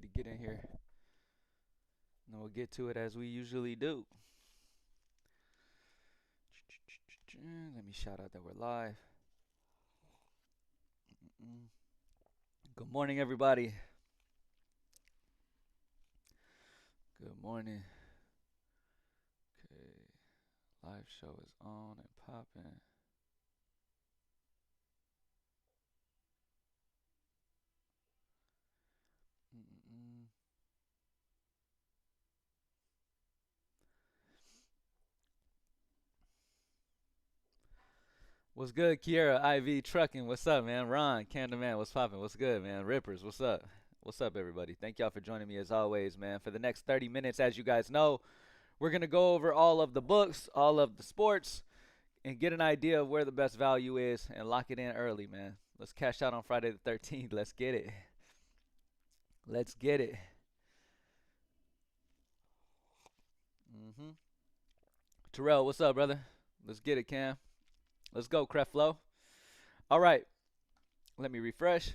everybody get in here. And we'll get to it as we usually do. Let me shout out that we're live. Good morning, everybody. Good morning. Okay, live show is on and popping. What's good, Kiera, IV Trucking? What's up, man? Ron, Candyman, what's popping? What's good, man? Rippers, what's up? What's up, everybody? Thank y'all for joining me as always, man. For the next 30 minutes, as you guys know, we're going to go over all of the books, all of the sports, and get an idea of where the best value is and lock it in early, man. Let's cash out on Friday the 13th. Let's get it. Let's get it. Terrell, what's up, brother? Let's get it, Cam. Let's go, Creflo. All right. Let me refresh.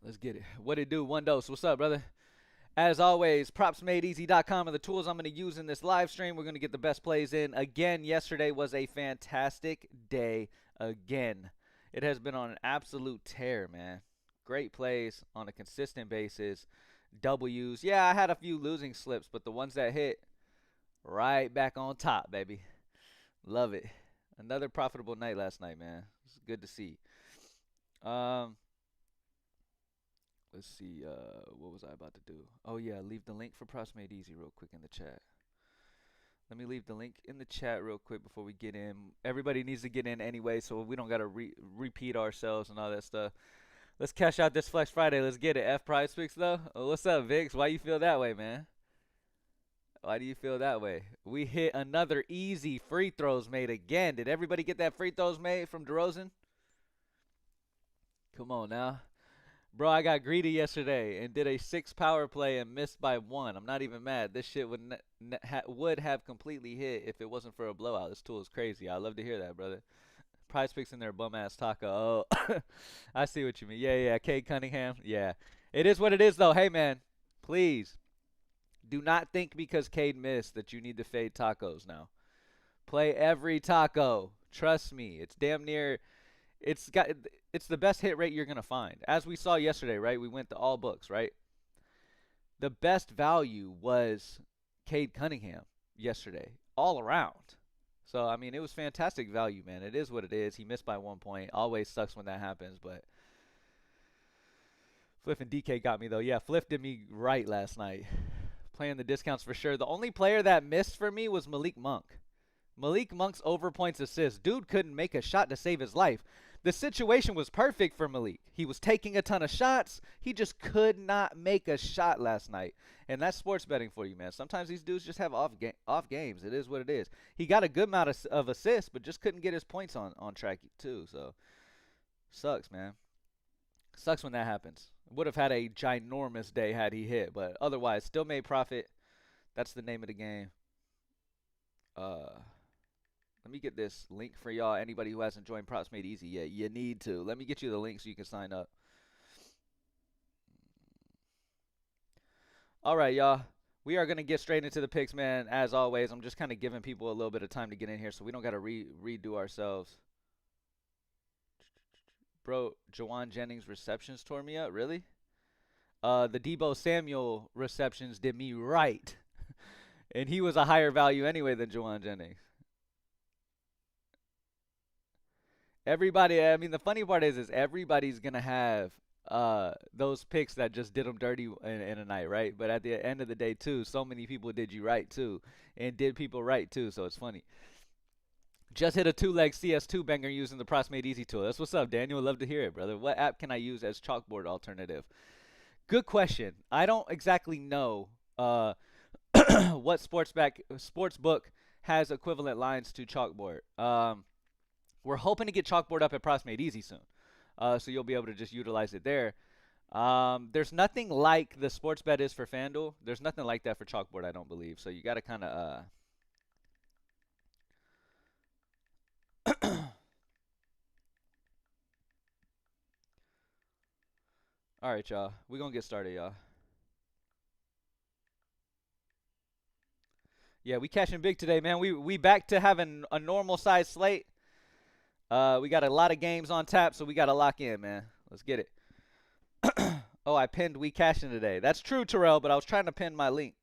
Let's get it. What it do? One dose. What's up, brother? As always, propsmadeeasy.com are the tools I'm going to use in this live stream. We're going to get the best plays in. Again, yesterday was a fantastic day again. It has been on an absolute tear, man. Great plays on a consistent basis. W's. Yeah, I had a few losing slips, but the ones that hit, right back on top, baby. Love it. Another profitable night last night, man. It's good to see. Let's see, what was I about to do? Oh, yeah, leave the link for Props Made Easy real quick in the chat. Let me leave the link in the chat real quick before we get in. Everybody needs to get in anyway, so we don't got to repeat ourselves and all that stuff. Let's cash out this Flex Friday. Let's get it. F PrizePicks, though. Oh, what's up, Vix? Why you feel that way, man? Why do you feel that way? We hit another easy free throws made again. Did everybody get that free throws made from DeRozan? Come on now. Bro, I got greedy yesterday and did a 6 power play and missed by 1. I'm not even mad. This shit would have completely hit if it wasn't for a blowout. This tool is crazy. I love to hear that, brother. PrizePicks in their bum ass taco. Oh, I see what you mean. Yeah, Cade Cunningham. Yeah, it is what it is, though. Hey, man, please do not think because Cade missed that you need to fade tacos now. Play every taco. Trust me. It's damn near. It's the best hit rate you're gonna find. As we saw yesterday, right? We went to all books, right? The best value was Cade Cunningham yesterday, all around. So I mean, it was fantastic value, man. It is what it is. He missed by 1 point. Always sucks when that happens, but Fliff and DK got me though. Yeah, Fliff did me right last night. Playing the discounts for sure. The only player that missed for me was Malik Monk. Malik Monk's over points assist. Dude couldn't make a shot to save his life. The situation was perfect for Malik. He was taking a ton of shots. He just could not make a shot last night. And that's sports betting for you, man. Sometimes these dudes just have off games. It is what it is. He got a good amount of assists, but just couldn't get his points on track too. So, sucks, man. Sucks when that happens. Would have had a ginormous day had he hit, but otherwise, still made profit. That's the name of the game. Let me get this link for y'all. Anybody who hasn't joined Props Made Easy yet, you need to. Let me get you the link so you can sign up. All right, y'all. We are going to get straight into the picks, man. As always, I'm just kind of giving people a little bit of time to get in here so we don't got to redo ourselves. Bro, Jawan Jennings receptions tore me up. Really? The Debo Samuel receptions did me right. And he was a higher value anyway than Jawan Jennings. Everybody, I mean, the funny part is everybody's gonna have those picks that just did them dirty in a night, right? But at the end of the day, too, so many people did you right too, and did people right too. So it's funny. Just hit a 2-leg CS2 banger using the Props Made Easy tool. That's what's up, Daniel. Love to hear it, brother. What app can I use as chalkboard alternative? Good question. I don't exactly know what sportsbook has equivalent lines to chalkboard. We're hoping to get chalkboard up at Props Made Easy soon, so you'll be able to just utilize it there. There's nothing like the sports bet is for FanDuel. There's nothing like that for chalkboard, I don't believe. So you got to kind of all right, y'all. We're going to get started, y'all. Yeah, we cashing big today, man. We back to having a normal size slate. We got a lot of games on tap, so we got to lock in, man. Let's get it. Oh, I pinned we cashing today. That's true, Terrell, but I was trying to pin my link.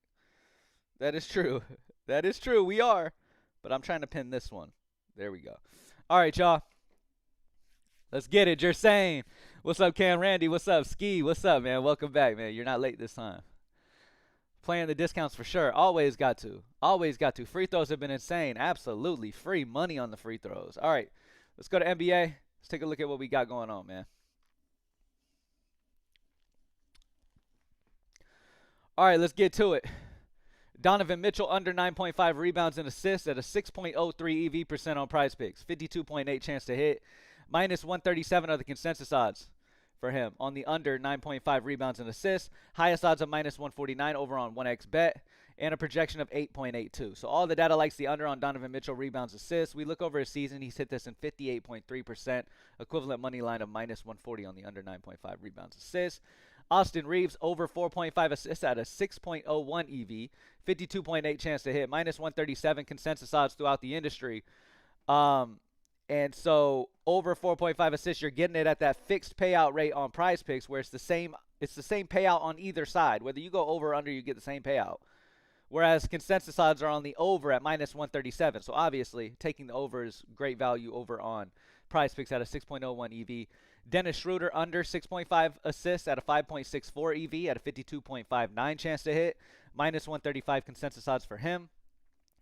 That is true. That is true. We are. But I'm trying to pin this one. There we go. All right, y'all. Let's get it. Jersane. What's up, Cam Randy? What's up, Ski? What's up, man? Welcome back, man. You're not late this time. Playing the discounts for sure. Always got to. Always got to. Free throws have been insane. Absolutely. Free money on the free throws. All right. Let's go to NBA. Let's take a look at what we got going on, man. All right, let's get to it. Donovan Mitchell under 9.5 rebounds and assists at a 6.03 EV percent on PrizePicks. 52.8 chance to hit. Minus 137 are the consensus odds for him on the under 9.5 rebounds and assists. Highest odds of minus 149 over on 1xBet. And a projection of 8.82. So all the data likes the under on Donovan Mitchell rebounds assists. We look over his season. He's hit this in 58.3%. Equivalent money line of minus 140 on the under 9.5 rebounds assists. Austin Reeves over 4.5 assists at a 6.01 EV. 52.8 chance to hit. Minus 137 consensus odds throughout the industry. And so over 4.5 assists, you're getting it at that fixed payout rate on PrizePicks where it's the same payout on either side. Whether you go over or under, you get the same payout. Whereas consensus odds are on the over at minus 137. So obviously, taking the over is great value over on PrizePicks at a 6.01 EV. Dennis Schroeder under 6.5 assists at a 5.64 EV at a 52.59 chance to hit. Minus 135 consensus odds for him.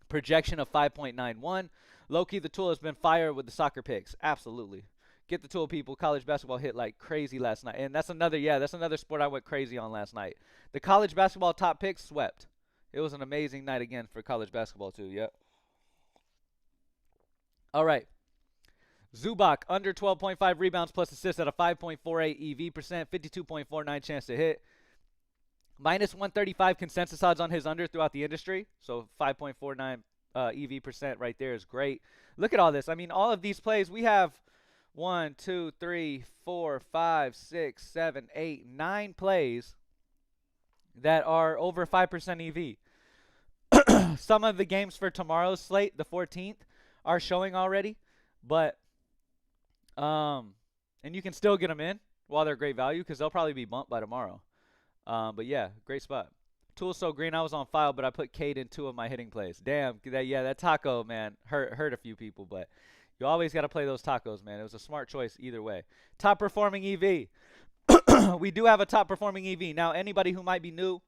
Projection of 5.91. Low-key, the tool has been fire with the soccer picks. Absolutely. Get the tool, people. College basketball hit like crazy last night. And that's another sport I went crazy on last night. The college basketball top picks swept. It was an amazing night again for college basketball too. Yep. All right. Zubac under 12.5 rebounds plus assists at a 5.48 EV percent, 52.49 chance to hit. Minus 135 consensus odds on his under throughout the industry. So 5.49 EV percent right there is great. Look at all this. I mean, all of these plays, we have 1, 2, 3, 4, 5, 6, 7, 8, 9 plays that are over 5% EV. Some of the games for tomorrow's slate, the 14th, are showing already, but and you can still get them in while they're great value because they'll probably be bumped by tomorrow. But yeah, great spot. Tool's so green, I was on file, but I put Cade in 2 of my hitting plays. Damn, that taco, man, hurt a few people, but you always got to play those tacos, man. It was a smart choice either way. Top performing EV. We do have a top performing EV. Now, anybody who might be new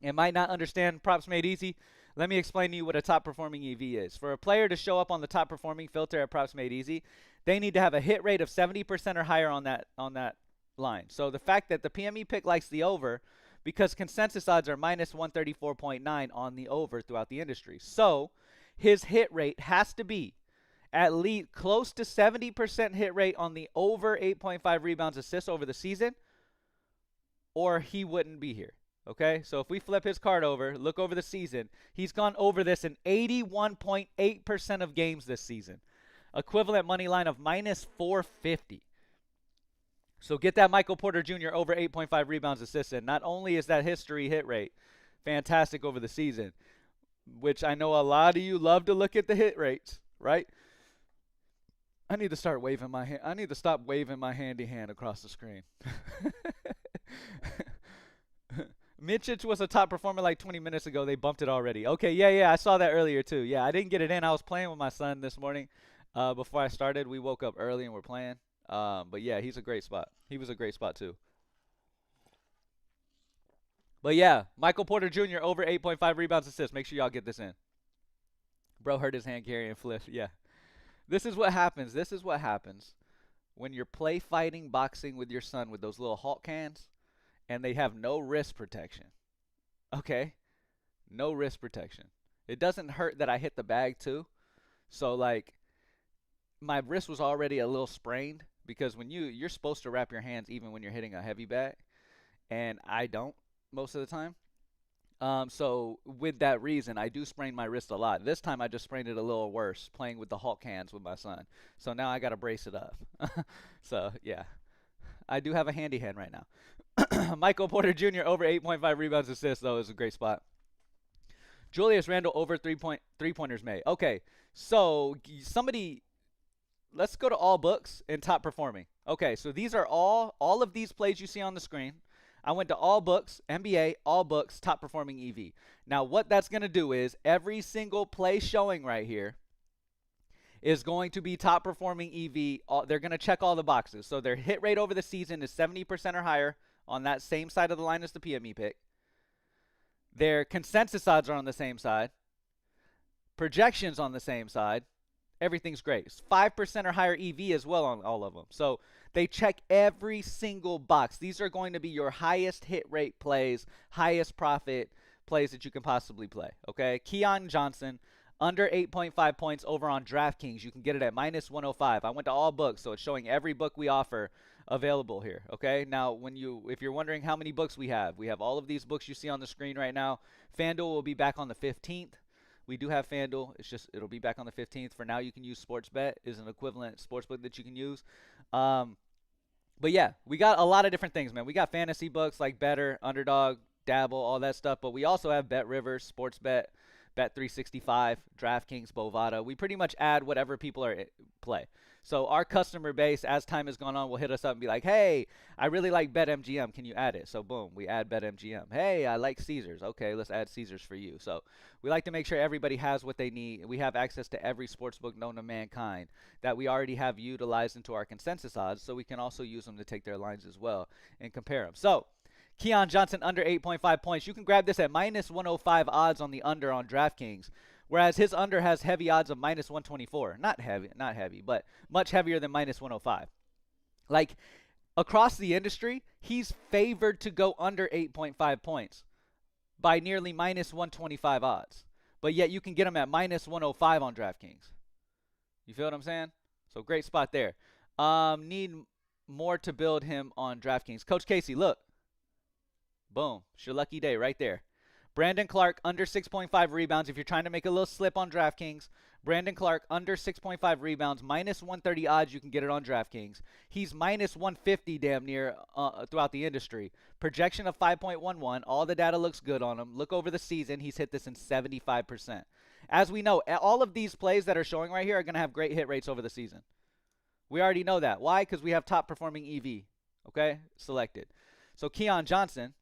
and might not understand props made easy, let me explain to you what a top performing EV is. For a player to show up on the top performing filter at props made easy, they need to have a hit rate of 70% or higher on that line. So the fact that the PME pick likes the over because consensus odds are minus 134.9 on the over throughout the industry. So his hit rate has to be at least close to 70% hit rate on the over 8.5 rebounds assists over the season, or he wouldn't be here. Okay, so if we flip his card over, look over the season, he's gone over this in 81.8% of games this season. Equivalent money line of minus 450. So get that Michael Porter Jr. over 8.5 rebounds assists in. Not only is that history hit rate fantastic over the season, which I know a lot of you love to look at the hit rates, right? I need to start waving my hand. I need to stop waving my handy hand across the screen. Mitchich was a top performer like 20 minutes ago. They bumped it already. Okay, yeah, I saw that earlier too. Yeah, I didn't get it in. I was playing with my son this morning before I started. We woke up early and we're playing. But yeah, he's a great spot. He was a great spot too. But yeah, Michael Porter Jr. over 8.5 rebounds assists. Make sure y'all get this in. Bro hurt his hand carrying Fliff. Yeah. This is what happens. This is what happens when you're play fighting boxing with your son with those little Hulk hands and they have no wrist protection. Okay? No wrist protection. It doesn't hurt that I hit the bag too. So like my wrist was already a little sprained because when you're supposed to wrap your hands even when you're hitting a heavy bag, and I don't most of the time. So with that reason, I do sprain my wrist a lot. This time I just sprained it a little worse playing with the Hulk hands with my son. So now I got to brace it up. So yeah, I do have a handy hand right now. Michael Porter Jr. over 8.5 rebounds assists though is a great spot. Julius Randle over three-pointers made. Okay, so somebody, let's go to all books and top performing. Okay, so these are all of these plays you see on the screen. I went to all books, NBA, all books, top performing EV. Now what that's going to do is every single play showing right here is going to be top performing EV. They're going to check all the boxes. So their hit rate over the season is 70% or higher on that same side of the line as the PME pick. Their consensus odds are on the same side. Projections on the same side. Everything's great. It's 5% or higher EV as well on all of them. So they check every single box. These are going to be your highest hit rate plays, highest profit plays that you can possibly play. Okay, Keon Johnson, under 8.5 points over on DraftKings. You can get it at minus 105. I went to all books, so it's showing every book we offer available here. Okay, now if you're wondering how many books we have all of these books you see on the screen right now. FanDuel will be back on the 15th. We do have FanDuel. It'll be back on the 15th. For now, you can use SportsBet is an equivalent sportsbook that you can use. But yeah, we got a lot of different things, man. We got fantasy books like Better, Underdog, Dabble, all that stuff. But we also have Bet Rivers, SportsBet, Bet365, DraftKings, Bovada. We pretty much add whatever people are play. So our customer base, as time has gone on, will hit us up and be like, hey, I really like BetMGM. Can you add it? So boom, we add BetMGM. Hey, I like Caesars. Okay, let's add Caesars for you. So we like to make sure everybody has what they need. We have access to every sportsbook known to mankind that we already have utilized into our consensus odds, so we can also use them to take their lines as well and compare them. So Keon Johnson under 8.5 points. You can grab this at minus 105 odds on the under on DraftKings, whereas his under has heavy odds of minus 124. Not heavy, but much heavier than minus 105. Like, across the industry, he's favored to go under 8.5 points by nearly minus 125 odds. But yet you can get him at minus 105 on DraftKings. You feel what I'm saying? So great spot there. Need more to build him on DraftKings. Coach Casey, look. Boom. It's your lucky day right there. Brandon Clark under 6.5 rebounds. If you're trying to make a little slip on DraftKings, Brandon Clark under 6.5 rebounds, minus 130 odds. You can get it on DraftKings. He's minus 150 damn near throughout the industry. Projection of 5.11. All the data looks good on him. Look over the season. He's hit this in 75%. As we know, all of these plays that are showing right here are going to have great hit rates over the season. We already know that. Why? Because we have top performing EV, okay, selected. So Keon Johnson,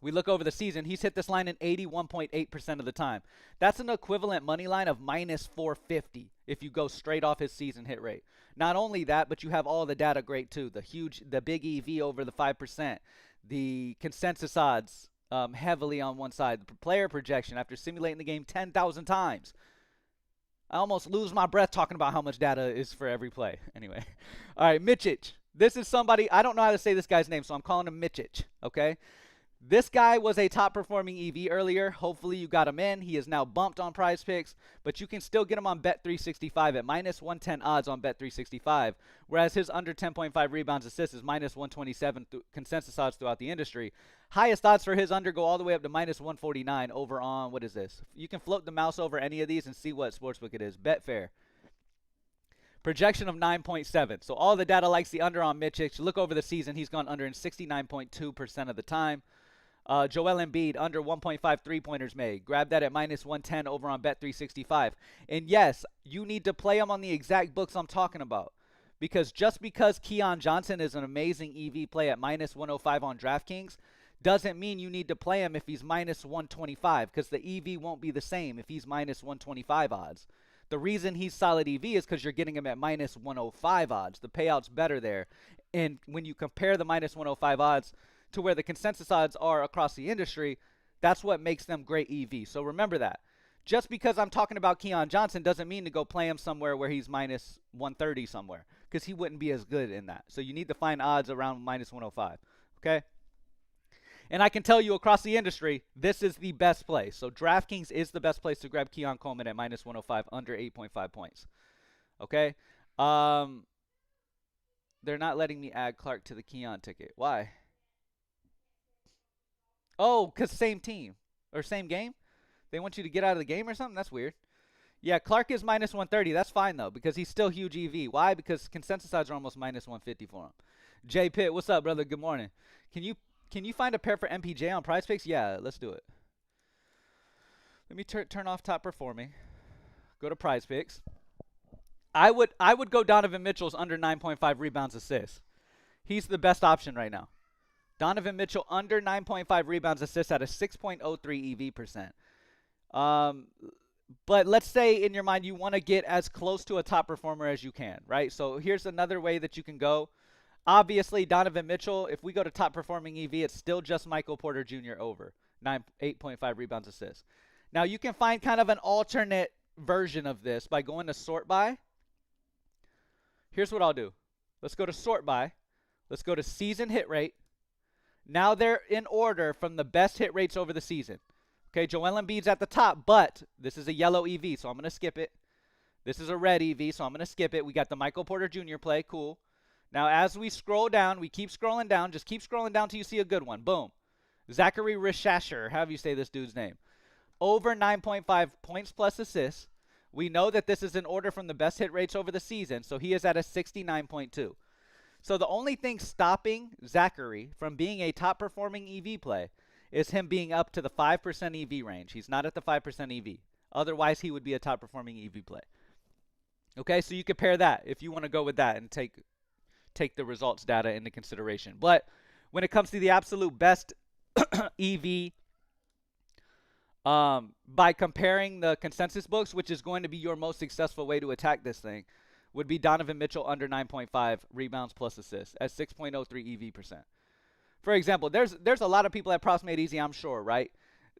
we look over the season, he's hit this line in 81.8% of the time. That's an equivalent money line of minus 450 if you go straight off his season hit rate. Not only that, but you have all the data great too. The big EV over the 5%, the consensus odds heavily on one side, the player projection after simulating the game 10,000 times. I almost lose my breath talking about how much data is for every play. Anyway, all right, Mičić. This is somebody, I don't know how to say this guy's name, so I'm calling him Mičić, okay? This guy was a top-performing EV earlier. Hopefully you got him in. He is now bumped on PrizePicks, but you can still get him on Bet365 at minus 110 odds on Bet365, whereas his under 10.5 rebounds assists is minus 127 consensus odds throughout the industry. Highest odds for his under go all the way up to minus 149 over on, what is this? You can float the mouse over any of these and see what sportsbook it is. Betfair. Projection of 9.7. So all the data likes the under on Mičić. Look over the season. He's gone under in 69.2% of the time. Joel Embiid, under 1.5 three-pointers made. Grab that at minus 110 over on Bet365. And yes, you need to play him on the exact books I'm talking about. Because just because Keon Johnson is an amazing EV play at minus 105 on DraftKings doesn't mean you need to play him if he's minus 125. Because the EV won't be the same if he's minus 125 odds. The reason he's solid EV is because you're getting him at minus 105 odds. The payout's better there. And when you compare the minus 105 odds to where the consensus odds are across the industry, that's what makes them great EV. So remember that. Just because I'm talking about Keon Johnson doesn't mean to go play him somewhere where he's minus 130 somewhere, because he wouldn't be as good in that. So you need to find odds around minus 105, okay? And I can tell you across the industry, this is the best place. So DraftKings is the best place to grab Keon Coleman at minus 105 under 8.5 points, okay? They're not letting me add Clark to the Keon ticket. Why? Oh, because same team or same game? They want you to get out of the game or something? That's weird. Yeah, Clark is minus 130. That's fine, though, because he's still huge EV. Why? Because consensus odds are almost minus 150 for him. Jay Pitt, what's up, brother? Good morning. Can you find a pair for MPJ on PrizePicks? Yeah, let's do it. Let me turn off top performing. Go to PrizePicks. I would go Donovan Mitchell's under 9.5 rebounds assists. He's the best option right now. Donovan Mitchell under 9.5 rebounds assists at a 6.03 EV percent. But let's say in your mind you want to get as close to a top performer as you can, right? So here's another way that you can go. Obviously, Donovan Mitchell, if we go to top performing EV, it's still just Michael Porter Jr. over 8.5 rebounds assists. Now you can find kind of an alternate version of this by going to sort by. Here's what I'll do. Let's go to sort by. Let's go to season hit rate. Now they're in order from the best hit rates over the season. Okay, Joel Embiid's at the top, but this is a yellow EV, so I'm going to skip it. This is a red EV, so I'm going to skip it. We got the Michael Porter Jr. play. Cool. Now, as we scroll down, we keep scrolling down. Just keep scrolling down till you see a good one. Boom. Zachary Rishasher, however you say this dude's name. Over 9.5 points plus assists. We know that this is in order from the best hit rates over the season, so he is at a 69.2. So the only thing stopping Zachary from being a top-performing EV play is him being up to the 5% EV range. He's not at the 5% EV. Otherwise, he would be a top-performing EV play. Okay, so you compare that if you want to go with that and take the results data into consideration. But when it comes to the absolute best EV, by comparing the consensus books, which is going to be your most successful way to attack this thing, would be Donovan Mitchell under 9.5 rebounds plus assists at 6.03 EV percent. For example, there's a lot of people at Props Made Easy, I'm sure, right,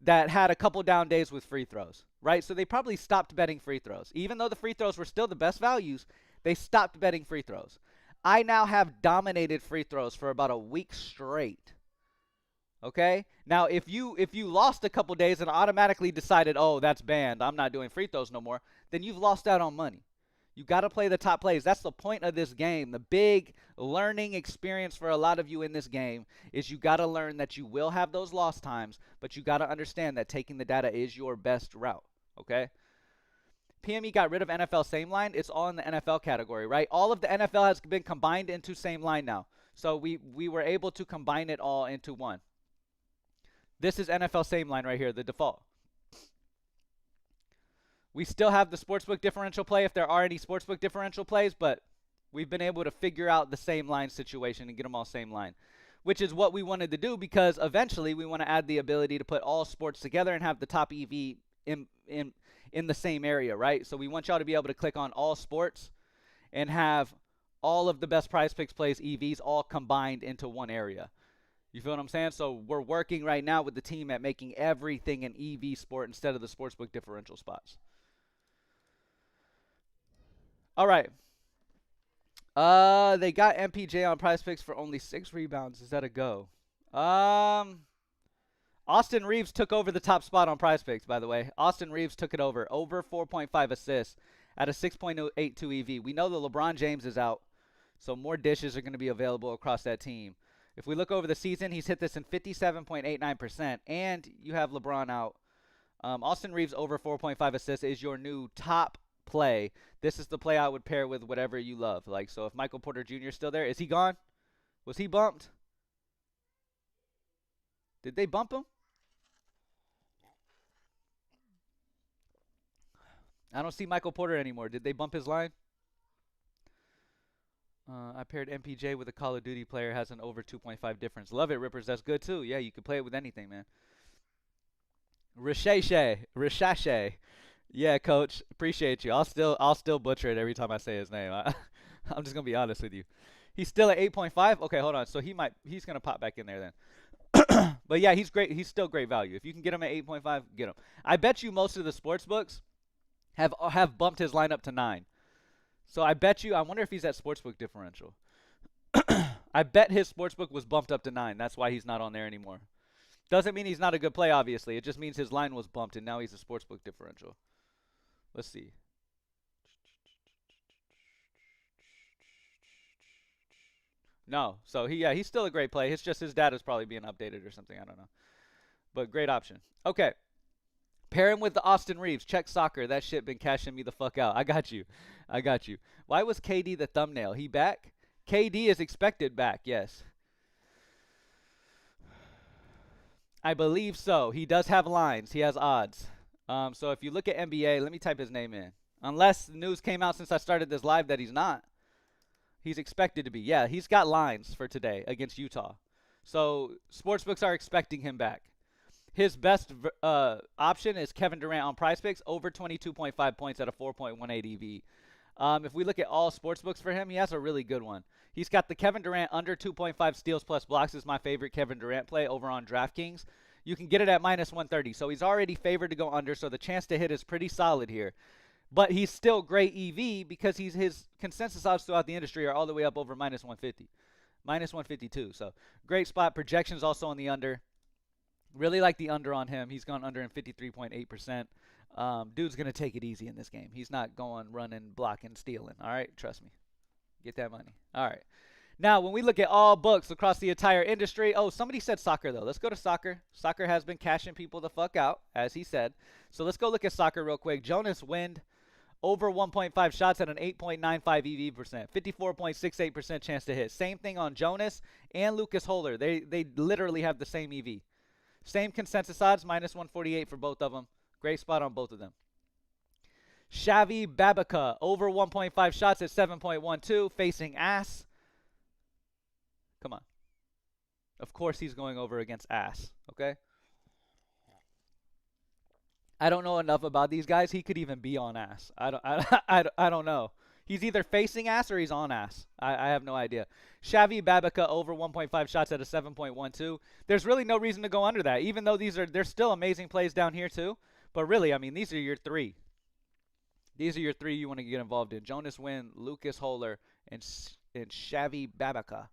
that had a couple down days with free throws, right? So they probably stopped betting free throws. Even though the free throws were still the best values, they stopped betting free throws. I now have dominated free throws for about a week straight. Okay? Now, if you lost a couple days and automatically decided, oh, that's banned, I'm not doing free throws no more, then you've lost out on money. You got to play the top plays. That's the point of this game. The big learning experience for a lot of you in this game is you got to learn that you will have those lost times, but you got to understand that taking the data is your best route, okay? PME got rid of NFL Same Line. It's all in the NFL category, right? All of the NFL has been combined into Same Line now. So we were able to combine it all into one. This is NFL Same Line right here, the default. We still have the Sportsbook differential play if there are any Sportsbook differential plays, but we've been able to figure out the Same Line situation and get them all Same Line, which is what we wanted to do because eventually we want to add the ability to put all sports together and have the top EV in the same area, right? So we want y'all to be able to click on all sports and have all of the best PrizePicks plays EVs all combined into one area. You feel what I'm saying? So we're working right now with the team at making everything an EV sport instead of the Sportsbook differential spots. All right. They got MPJ on PrizePicks for only 6 rebounds. Is that a go? Austin Reeves took over the top spot on PrizePicks, by the way. Austin Reeves took it over 4.5 assists at a 6.82 EV. We know that LeBron James is out, so more dishes are going to be available across that team. If we look over the season, he's hit this in 57.89%, and you have LeBron out. Austin Reeves over 4.5 assists is your new top play. This is the play I would pair with whatever you love. Like, so if Michael Porter Jr. is still there, is he gone? Was he bumped? Did they bump him? I don't see Michael Porter anymore. Did they bump his line? I paired MPJ with a Call of Duty player, has an over 2.5 difference. Love it, Rippers. That's good too. Yeah, you can play it with anything, man. Rishashe. Yeah, coach. Appreciate you. I'll still butcher it every time I say his name. I'm just gonna be honest with you. He's still at 8.5. Okay, hold on. So he's gonna pop back in there then. But yeah, he's great. He's still great value. If you can get him at 8.5, get him. I bet you most of the sports books have bumped his line up to 9. So I bet you. I wonder if he's at Sportsbook differential. I bet his Sportsbook was bumped up to 9. That's why he's not on there anymore. Doesn't mean he's not a good play, obviously. It just means his line was bumped and now he's a Sportsbook differential. Let's see. No. So he's still a great play. It's just his data's probably being updated or something. I don't know. But great option. Okay. Pair him with the Austin Reeves. Check soccer. That shit been cashing me the fuck out. I got you. Why was KD the thumbnail? He back? KD is expected back, yes. I believe so. He does have lines. He has odds. So if you look at NBA, let me type his name in. Unless news came out since I started this live that he's not. He's expected to be. Yeah, he's got lines for today against Utah. So sportsbooks are expecting him back. His best option is Kevin Durant on PrizePicks, over 22.5 points at a 4.18 EV. If we look at all sportsbooks for him, he has a really good one. He's got the Kevin Durant under 2.5 steals plus blocks is my favorite Kevin Durant play over on DraftKings. You can get it at minus 130. So he's already favored to go under, so the chance to hit is pretty solid here. But he's still great EV because his consensus odds throughout the industry are all the way up over minus 150. Minus 152. So great spot. Projections also on the under. Really like the under on him. He's gone under in 53.8%. Dude's going to take it easy in this game. He's not going running, blocking, stealing. All right? Trust me. Get that money. All right. Now, when we look at all books across the entire industry, oh, somebody said soccer, though. Let's go to soccer. Soccer has been cashing people the fuck out, as he said. So let's go look at soccer real quick. Jonas Wind, over 1.5 shots at an 8.95 EV percent. 54.68% chance to hit. Same thing on Jonas and Lucas Holler. They literally have the same EV. Same consensus odds, minus 148 for both of them. Great spot on both of them. Xavi Babaca, over 1.5 shots at 7.12, facing ass. Come on. Of course he's going over against ass, okay? I don't know enough about these guys. He could even be on ass. I don't know. He's either facing ass or he's on ass. I have no idea. Xavi Babaca over 1.5 shots at a 7.12. There's really no reason to go under that, even though they're still amazing plays down here too. But really, I mean, these are your three. These are your three you want to get involved in. Jonas Wynn, Lucas Holler, and Xavi Babaca.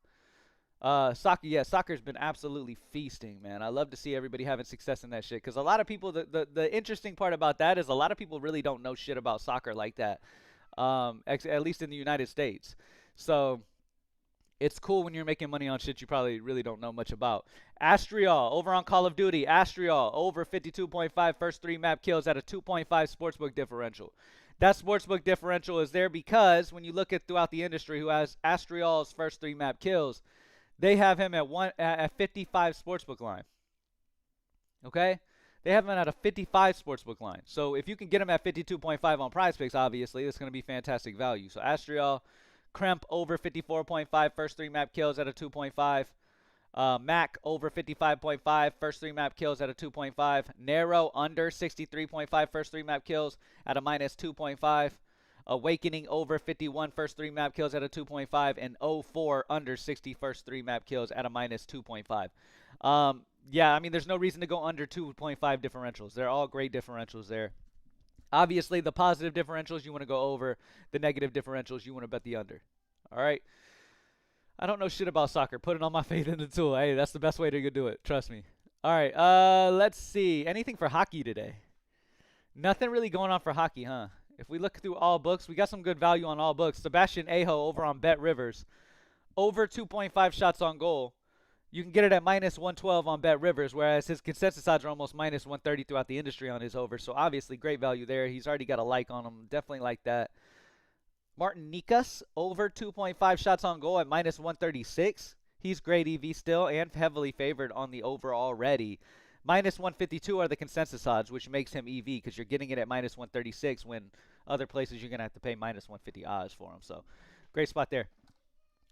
Soccer's been absolutely feasting, man. I love to see everybody having success in that shit. Because a lot of people, the interesting part about that is a lot of people really don't know shit about soccer like that. At least in the United States. So it's cool when you're making money on shit you probably really don't know much about. Astrial, over on Call of Duty. Astrial, over 52.5 first 3 map kills at a 2.5 sportsbook differential. That sportsbook differential is there because when you look at throughout the industry who has Astrial's first 3 map kills, they have him at 55 sportsbook line. Okay? They have him at a 55 sportsbook line. So if you can get him at 52.5 on PrizePicks, obviously, that's going to be fantastic value. So Astrial, Kremp over 54.5 first 3 map kills at a 2.5. Mac over 55.5 first 3 map kills at a 2.5. Narrow under 63.5 first 3 map kills at a minus 2.5. Awakening over 51 first 3 map kills at a 2.5. And 04 under 60 first 3 map kills at a minus 2.5. Yeah, I mean, there's no reason to go under 2.5 differentials. They're all great differentials there. Obviously, the positive differentials, you want to go over. The negative differentials, you want to bet the under. All right? I don't know shit about soccer. Put it on my faith in the tool. Hey, that's the best way to do it. Trust me. All right, let's see. Anything for hockey today? Nothing really going on for hockey, huh? If we look through all books, we got some good value on all books. Sebastian Aho over on Bet Rivers. Over 2.5 shots on goal. You can get it at minus 112 on Bet Rivers, whereas his consensus odds are almost minus 130 throughout the industry on his over. So obviously great value there. He's already got a like on him. Definitely like that. Martin Nikas, over 2.5 shots on goal at minus 136. He's great EV still and heavily favored on the over already. Minus 152 are the consensus odds, which makes him EV because you're getting it at minus 136 when other places you're going to have to pay minus 150 odds for him. So great spot there.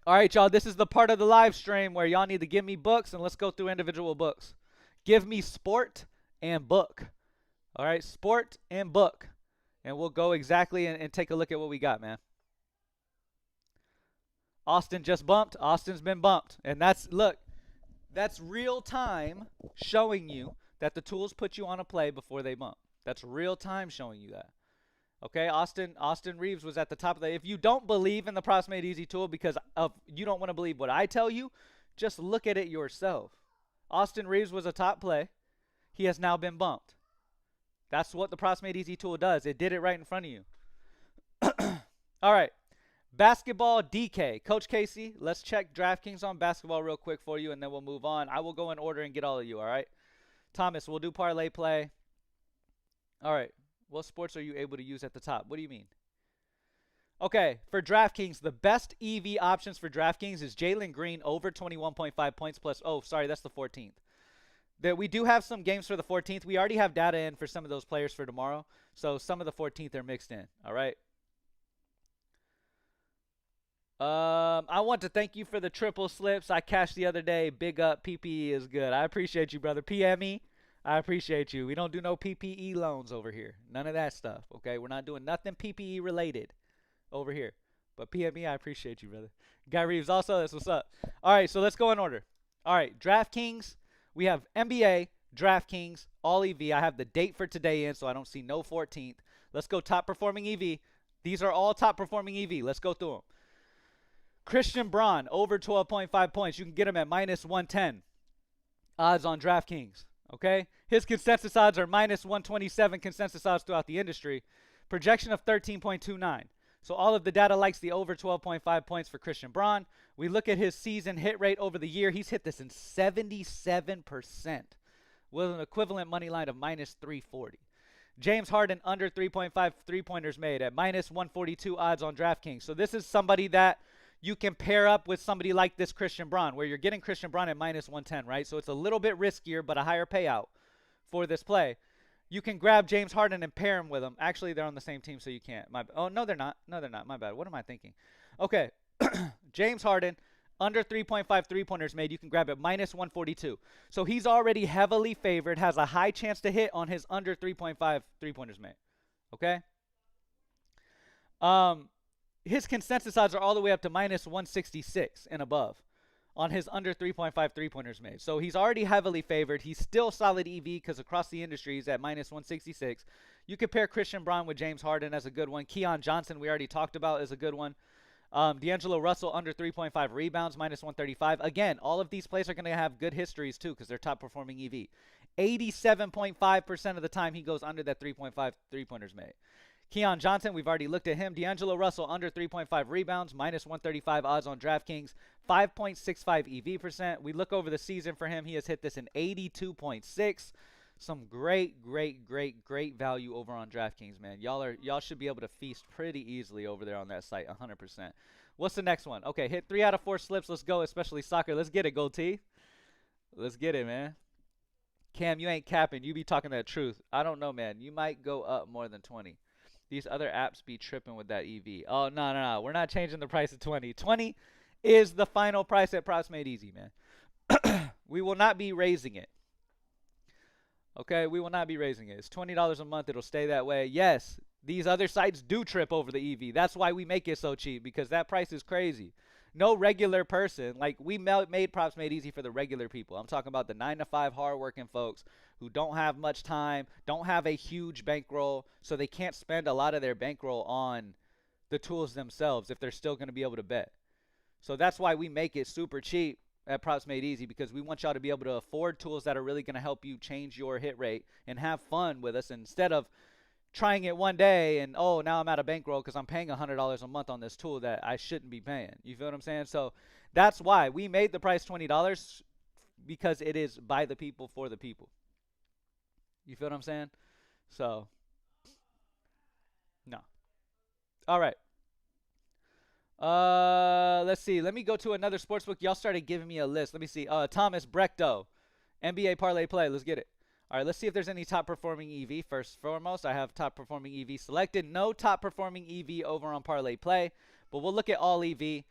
All right, y'all, this is the part of the live stream where y'all need to give me books, and let's go through individual books. Give me sport and book. All right, sport and book. And we'll go exactly and take a look at what we got, man. Austin just bumped. Austin's been bumped. And that's real time showing you that the tools put you on a play before they bump. That's real time showing you that. Okay, Austin Reeves was at the top of the. If you don't believe in the Props Made Easy tool because you don't want to believe what I tell you, just look at it yourself. Austin Reeves was a top play. He has now been bumped. That's what the Props Made Easy tool does. It did it right in front of you. All right, basketball DK. Coach Casey, let's check DraftKings on basketball real quick for you, and then we'll move on. I will go in order and get all of you, all right? Thomas, we'll do parlay play. All right. What sports are you able to use at the top? What do you mean? Okay, for DraftKings, the best EV options for DraftKings is Jalen Green over 21.5 points plus. Oh, sorry, that's the 14th. That we do have some games for the 14th. We already have data in for some of those players for tomorrow. So some of the 14th are mixed in. All right. I want to thank you for the triple slips I cashed the other day. Big up. PPE is good. I appreciate you, brother. PME, I appreciate you. We don't do no PPE loans over here. None of that stuff. Okay. We're not doing nothing PPE related over here. But PME, I appreciate you, brother. Guy Reeves also. That's what's up. All right. So let's go in order. All right. DraftKings. We have NBA, DraftKings, all EV. I have the date for today in, so I don't see no 14th. Let's go top performing EV. These are all top performing EV. Let's go through them. Christian Braun, over 12.5 points. You can get him at minus 110 odds on DraftKings. Okay? His consensus odds are minus 127 consensus odds throughout the industry. Projection of 13.29. So all of the data likes the over 12.5 points for Christian Braun. We look at his season hit rate over the year. He's hit this in 77% with an equivalent money line of minus 340. James Harden under 3.5 three-pointers made at minus 142 odds on DraftKings. So this is somebody that you can pair up with somebody like this Christian Braun, where you're getting Christian Braun at minus 110, right? So it's a little bit riskier, but a higher payout for this play. You can grab James Harden and pair him with him. Actually, they're on the same team, so you can't. Oh, no, they're not. No, they're not. My bad. What am I thinking? Okay. James Harden, under 3.5 three-pointers made. You can grab it minus 142. So he's already heavily favored, has a high chance to hit on his under 3.5 three-pointers made. Okay? His consensus odds are all the way up to minus 166 and above on his under 3.5 three-pointers made. So he's already heavily favored. He's still solid EV because across the industry he's at minus 166. You compare Christian Braun with James Harden as a good one. Keon Johnson, we already talked about, is a good one. D'Angelo Russell under 3.5 rebounds, minus 135. Again, all of these plays are going to have good histories too because they're top-performing EV. 87.5% of the time he goes under that 3.5 three-pointers made. Keon Johnson, we've already looked at him. D'Angelo Russell under 3.5 rebounds, minus 135 odds on DraftKings, 5.65 EV percent. We look over the season for him. He has hit this in 82.6. Some great value over on DraftKings, man. Y'all should be able to feast pretty easily over there on that site, 100%. What's the next one? Okay, hit 3 out of 4 slips. Let's go, especially soccer. Let's get it, Gold T. Let's get it, man. Cam, you ain't capping. You be talking that truth. I don't know, man. You might go up more than 20. These other apps be tripping with that EV. Oh, no. We're not changing the price to 20. 20 is the final price at Props Made Easy, man. We will not be raising it. Okay, we will not be raising it. It's $20 a month. It'll stay that way. Yes, these other sites do trip over the EV. That's why we make it so cheap, because that price is crazy. No regular person, like we made Props Made Easy for the regular people. I'm talking about the 9-to-5 hardworking folks who don't have much time, don't have a huge bankroll, so they can't spend a lot of their bankroll on the tools themselves if they're still going to be able to bet. So that's why we make it super cheap at Props Made Easy, because we want y'all to be able to afford tools that are really going to help you change your hit rate and have fun with us, instead of trying it one day and, oh, now I'm out of bankroll because I'm paying $100 a month on this tool that I shouldn't be paying. You feel what I'm saying? So that's why we made the price $20, because it is by the people for the people. You feel what I'm saying? So, no. All right. Let's see. Let me go to another sportsbook. Y'all started giving me a list. Let me see. Thomas Brechto, NBA parlay play. Let's get it. All right, let's see if there's any top-performing EV. First and foremost, I have top-performing EV selected. No top-performing EV over on Parlay Play, but we'll look at all EV.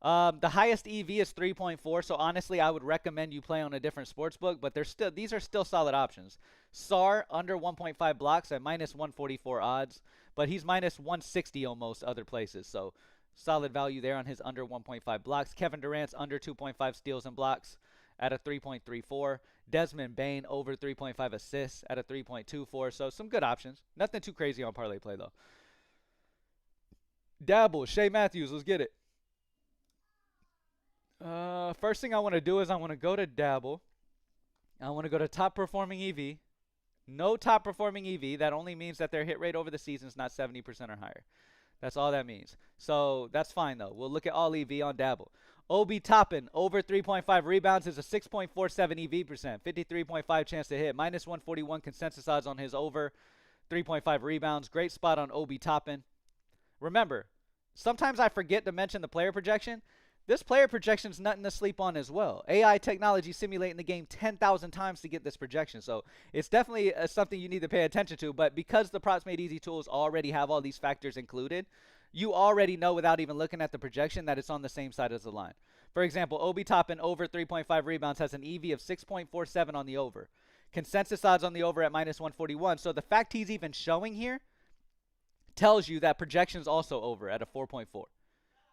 The highest EV is 3.4, so honestly, I would recommend you play on a different sportsbook, but these are still solid options. SAR under 1.5 blocks at minus 144 odds, but he's minus 160 almost other places, so solid value there on his under 1.5 blocks. Kevin Durant's under 2.5 steals and blocks at a 3.34. Desmond Bain over 3.5 assists at a 3.24. So some good options. Nothing too crazy on Parlay Play, though. Dabble, Shea Matthews, let's get it. First thing I want to do is I want to go to Dabble. I want to go to top performing EV. No top performing EV. That only means that their hit rate over the season is not 70% or higher. That's all that means. So that's fine, though. We'll look at all EV on Dabble. Obi Toppin, over 3.5 rebounds, is a 6.47 EV percent, 53.5 chance to hit, minus 141 consensus odds on his over 3.5 rebounds. Great spot on Obi Toppin. Remember, sometimes I forget to mention the player projection. This player projection is nothing to sleep on as well. AI technology simulating the game 10,000 times to get this projection. So it's definitely something you need to pay attention to. But because the Props Made Easy tools already have all these factors included, you already know without even looking at the projection that it's on the same side as the line. For example, Obi Toppin over 3.5 rebounds has an EV of 6.47 on the over. Consensus odds on the over at minus 141. So the fact he's even showing here tells you that projection's also over at a 4.4.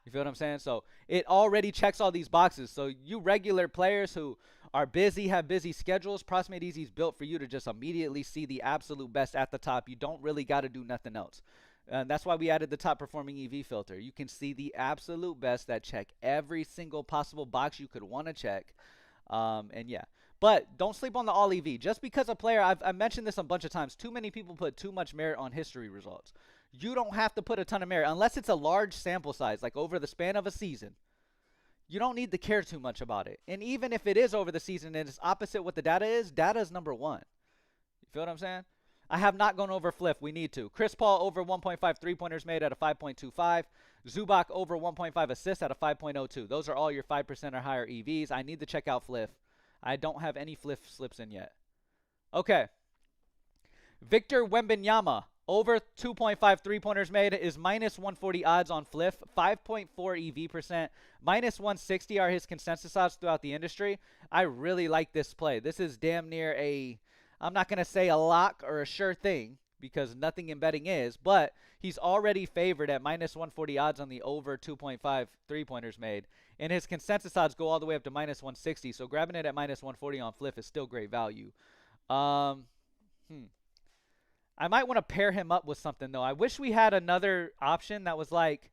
You feel what I'm saying? So it already checks all these boxes. So you regular players who are busy, have busy schedules, Props Made Easy is built for you to just immediately see the absolute best at the top. You don't really got to do nothing else. And that's why we added the top performing EV filter. You can see the absolute best that check every single possible box you could want to check. And yeah. But don't sleep on the all EV. Just because a player, I've mentioned this a bunch of times, too many people put too much merit on history results. You don't have to put a ton of merit unless it's a large sample size, like over the span of a season. You don't need to care too much about it. And even if it is over the season and it's opposite what the data is number one. You feel what I'm saying? I have not gone over Fliff. We need to. Chris Paul over 1.5 3-pointers made at a 5.25. Zubac over 1.5 assists at a 5.02. Those are all your 5% or higher EVs. I need to check out Fliff. I don't have any Fliff slips in yet. Okay. Victor Wembanyama over 2.5 3-pointers made is minus 140 odds on Fliff. 5.4 EV percent. Minus 160 are his consensus odds throughout the industry. I really like this play. This is damn near a... I'm not going to say a lock or a sure thing because nothing in betting is, but he's already favored at minus 140 odds on the over 2.5 3-pointers made. And his consensus odds go all the way up to minus 160. So grabbing it at minus 140 on Fliff is still great value. I might want to pair him up with something, though. I wish we had another option that was like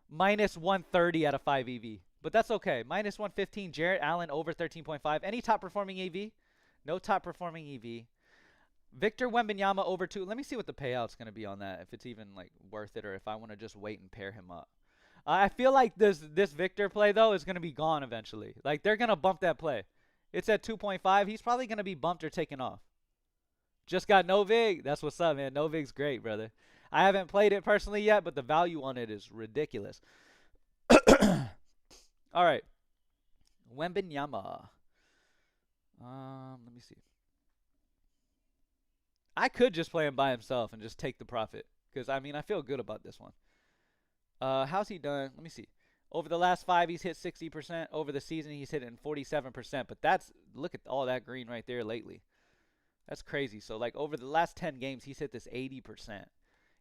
minus 130 at a 5 EV. But that's okay. Minus 115, Jarrett Allen over 13.5. Any top performing EV? No top performing EV. Victor Wembanyama over 2. Let me see what the payout's going to be on that, if it's even like worth it or if I want to just wait and pair him up. I feel like this Victor play, though, is going to be gone eventually. Like, they're going to bump that play. It's at 2.5. He's probably going to be bumped or taken off. Just got Novig. That's what's up, man. Novig's great, brother. I haven't played it personally yet, but the value on it is ridiculous. All right. Wembanyama. Let me see. I could just play him by himself and just take the profit. Because, I mean, I feel good about this one. How's he done? Let me see. Over the last 5, he's hit 60%. Over the season, he's hitting 47%. But that's, look at all that green right there lately. That's crazy. So, like, over the last 10 games, he's hit this 80%.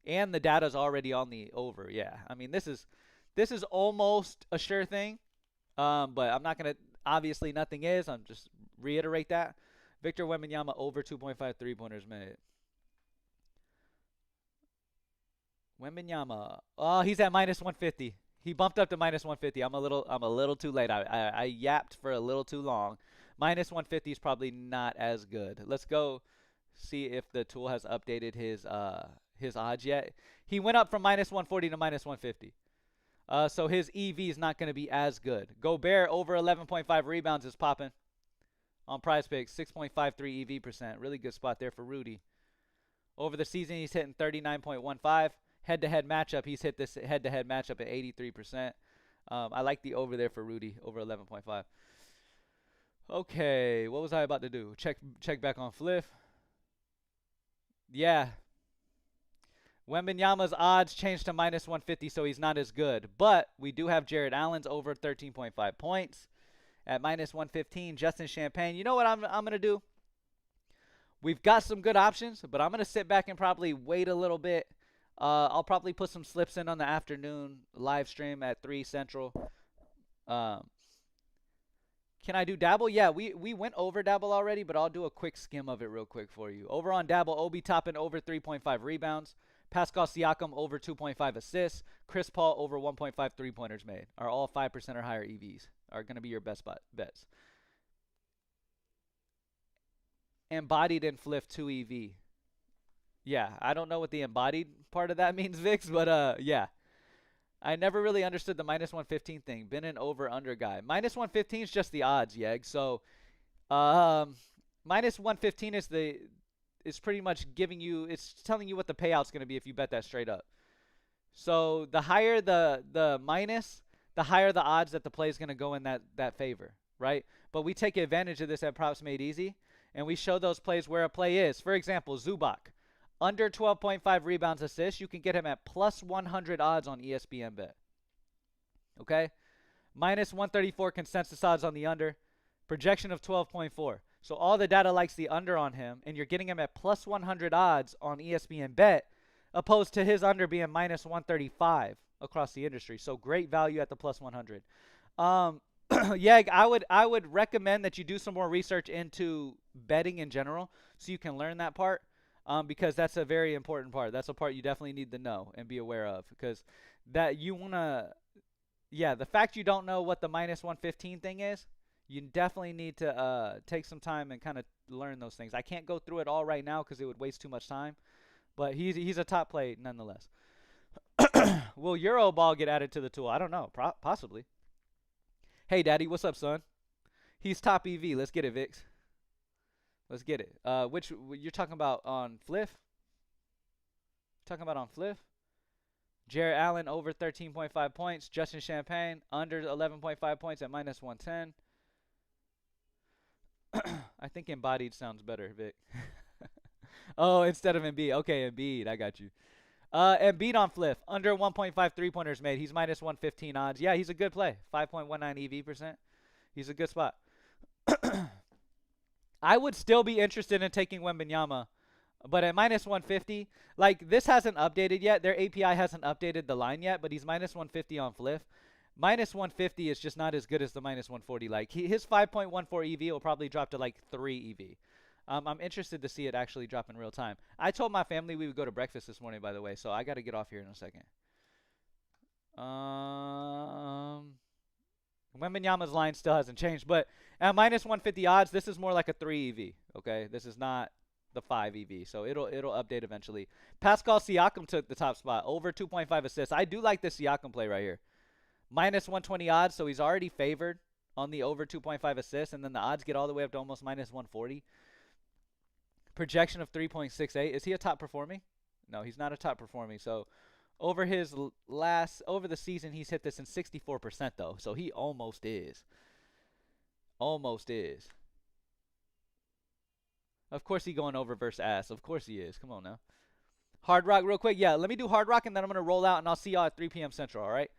And the data's already on the over. Yeah. I mean, this is almost a sure thing. But I'm not going to, obviously nothing is. I'm just reiterate that. Victor Wembanyama over 2.5 3-pointers made. Wembanyama. Oh, he's at minus 150. He bumped up to minus 150. I'm a little too late. I yapped for a little too long. Minus 150 is probably not as good. Let's go see if the tool has updated his odds yet. He went up from minus 140 to minus 150. So his EV is not going to be as good. Gobert over 11.5 rebounds is popping on PrizePicks. 6.53 EV percent. Really good spot there for Rudy. Over the season, he's hitting 39.15. Head-to-head matchup, he's hit this head-to-head matchup at 83%. I like the over there for Rudy, over 11.5. Okay, what was I about to do? Check back on Fliff. Yeah. Wembanyama's odds changed to minus 150, so he's not as good. But we do have Jarrett Allen's over 13.5 points at minus 115. Justin Champagne. You know what I'm going to do? We've got some good options, but I'm going to sit back and probably wait a little bit. I'll probably put some slips in on the afternoon live stream at 3 Central. Can I do Dabble? Yeah, we went over Dabble already, but I'll do a quick skim of it real quick for you. Over on Dabble, Obi Toppin over 3.5 rebounds. Pascal Siakam over 2.5 assists. Chris Paul over 1.5 3-pointers made. Are all 5% or higher EVs. Are going to be your best bets. Embodied in Fliff 2 EV. Yeah, I don't know what the embodied part of that means, Vix, but yeah. I never really understood the minus 115 thing. Been an over-under guy. Minus 115 is just the odds, Yeg. So minus 115 is pretty much giving you, it's telling you what the payout's going to be if you bet that straight up. So the higher the minus, the higher the odds that the play is going to go in that favor, right? But we take advantage of this at Props Made Easy, and we show those plays where a play is. For example, Zubac, under 12.5 rebounds assists, you can get him at plus 100 odds on ESPN Bet. Okay? Minus 134 consensus odds on the under. Projection of 12.4. So all the data likes the under on him, and you're getting him at plus 100 odds on ESPN Bet, opposed to his under being minus 135 across the industry. So great value at the plus 100. Yeah, I would recommend that you do some more research into betting in general so you can learn that part, because that's a very important part. That's a part you definitely need to know and be aware of, because that you want to, yeah, the fact you don't know what the minus 115 thing is, you definitely need to take some time and kind of learn those things. I can't go through it all right now because it would waste too much time, but he's a top play nonetheless. Will Euroball get added to the tool? I don't know. Possibly. Hey, Daddy, what's up, son? He's top EV. Let's get it, Vix. Let's get it. Which you're talking about on Fliff? Talking about on Fliff? Jarrett Allen over 13.5 points. Justin Champagne under 11.5 points at minus 110. I think embodied sounds better, Vic. Oh, instead of Embiid. Okay, Embiid. I got you. Embiid on Fliff. Under 1.5 3-pointers made. He's minus 115 odds. Yeah, he's a good play. 5.19 EV percent. He's a good spot. I would still be interested in taking Wembanyama, but at minus 150, like this hasn't updated yet. Their API hasn't updated the line yet, but he's minus 150 on Fliff. Minus 150 is just not as good as the minus 140. Like his 5.14 EV will probably drop to like 3 EV. I'm interested to see it actually drop in real time. I told my family we would go to breakfast this morning, by the way, so I got to get off here in a second. Wembanyama's line still hasn't changed, but at minus 150 odds, this is more like a 3 EV. Okay, this is not the 5 EV, so it'll update eventually. Pascal Siakam took the top spot, over 2.5 assists. I do like this Siakam play right here. Minus 120 odds, so he's already favored on the over 2.5 assists, and then the odds get all the way up to almost minus 140. Projection of 3.68. Is he a top performing? No, he's not a top performing. So over the season, he's hit this in 64% though. So he almost is. Almost is. Of course he going over versus ass. Of course he is. Come on now. Hard Rock real quick. Yeah, let me do Hard Rock and then I'm going to roll out and I'll see y'all at 3 p.m. Central, all right?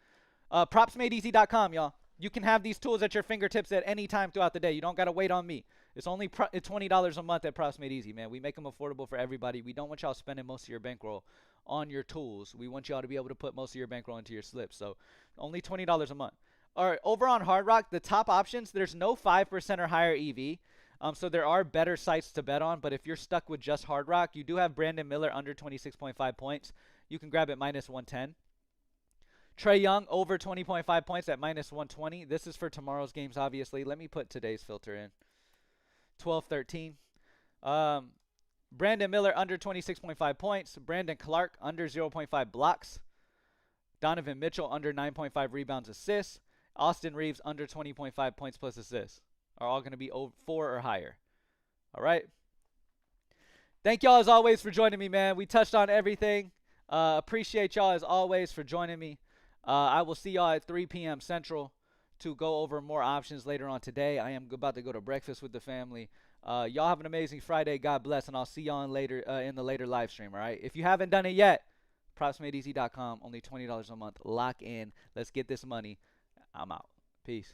PropsMadeEasy.com, y'all. You can have these tools at your fingertips at any time throughout the day. You don't got to wait on me. It's only $20 a month at Props Made Easy, man. We make them affordable for everybody. We don't want y'all spending most of your bankroll on your tools. We want y'all to be able to put most of your bankroll into your slips. So only $20 a month. All right, over on Hard Rock, the top options, there's no 5% or higher EV. So there are better sites to bet on. But if you're stuck with just Hard Rock, you do have Brandon Miller under 26.5 points. You can grab it minus 110. Trae Young over 20.5 points at minus 120. This is for tomorrow's games, obviously. Let me put today's filter in. 12-13. Brandon Miller under 26.5 points. Brandon Clark under 0.5 blocks. Donovan Mitchell under 9.5 rebounds assists. Austin Reeves under 20.5 points plus assists. Are all going to be 4 or higher. All right. Thank y'all as always for joining me, man. We touched on everything. Appreciate y'all as always for joining me. I will see y'all at 3 p.m. Central to go over more options later on today. I am about to go to breakfast with the family. Y'all have an amazing Friday. God bless, and I'll see y'all in the later live stream, all right? If you haven't done it yet, PropsMadeEasy.com, only $20 a month. Lock in. Let's get this money. I'm out. Peace.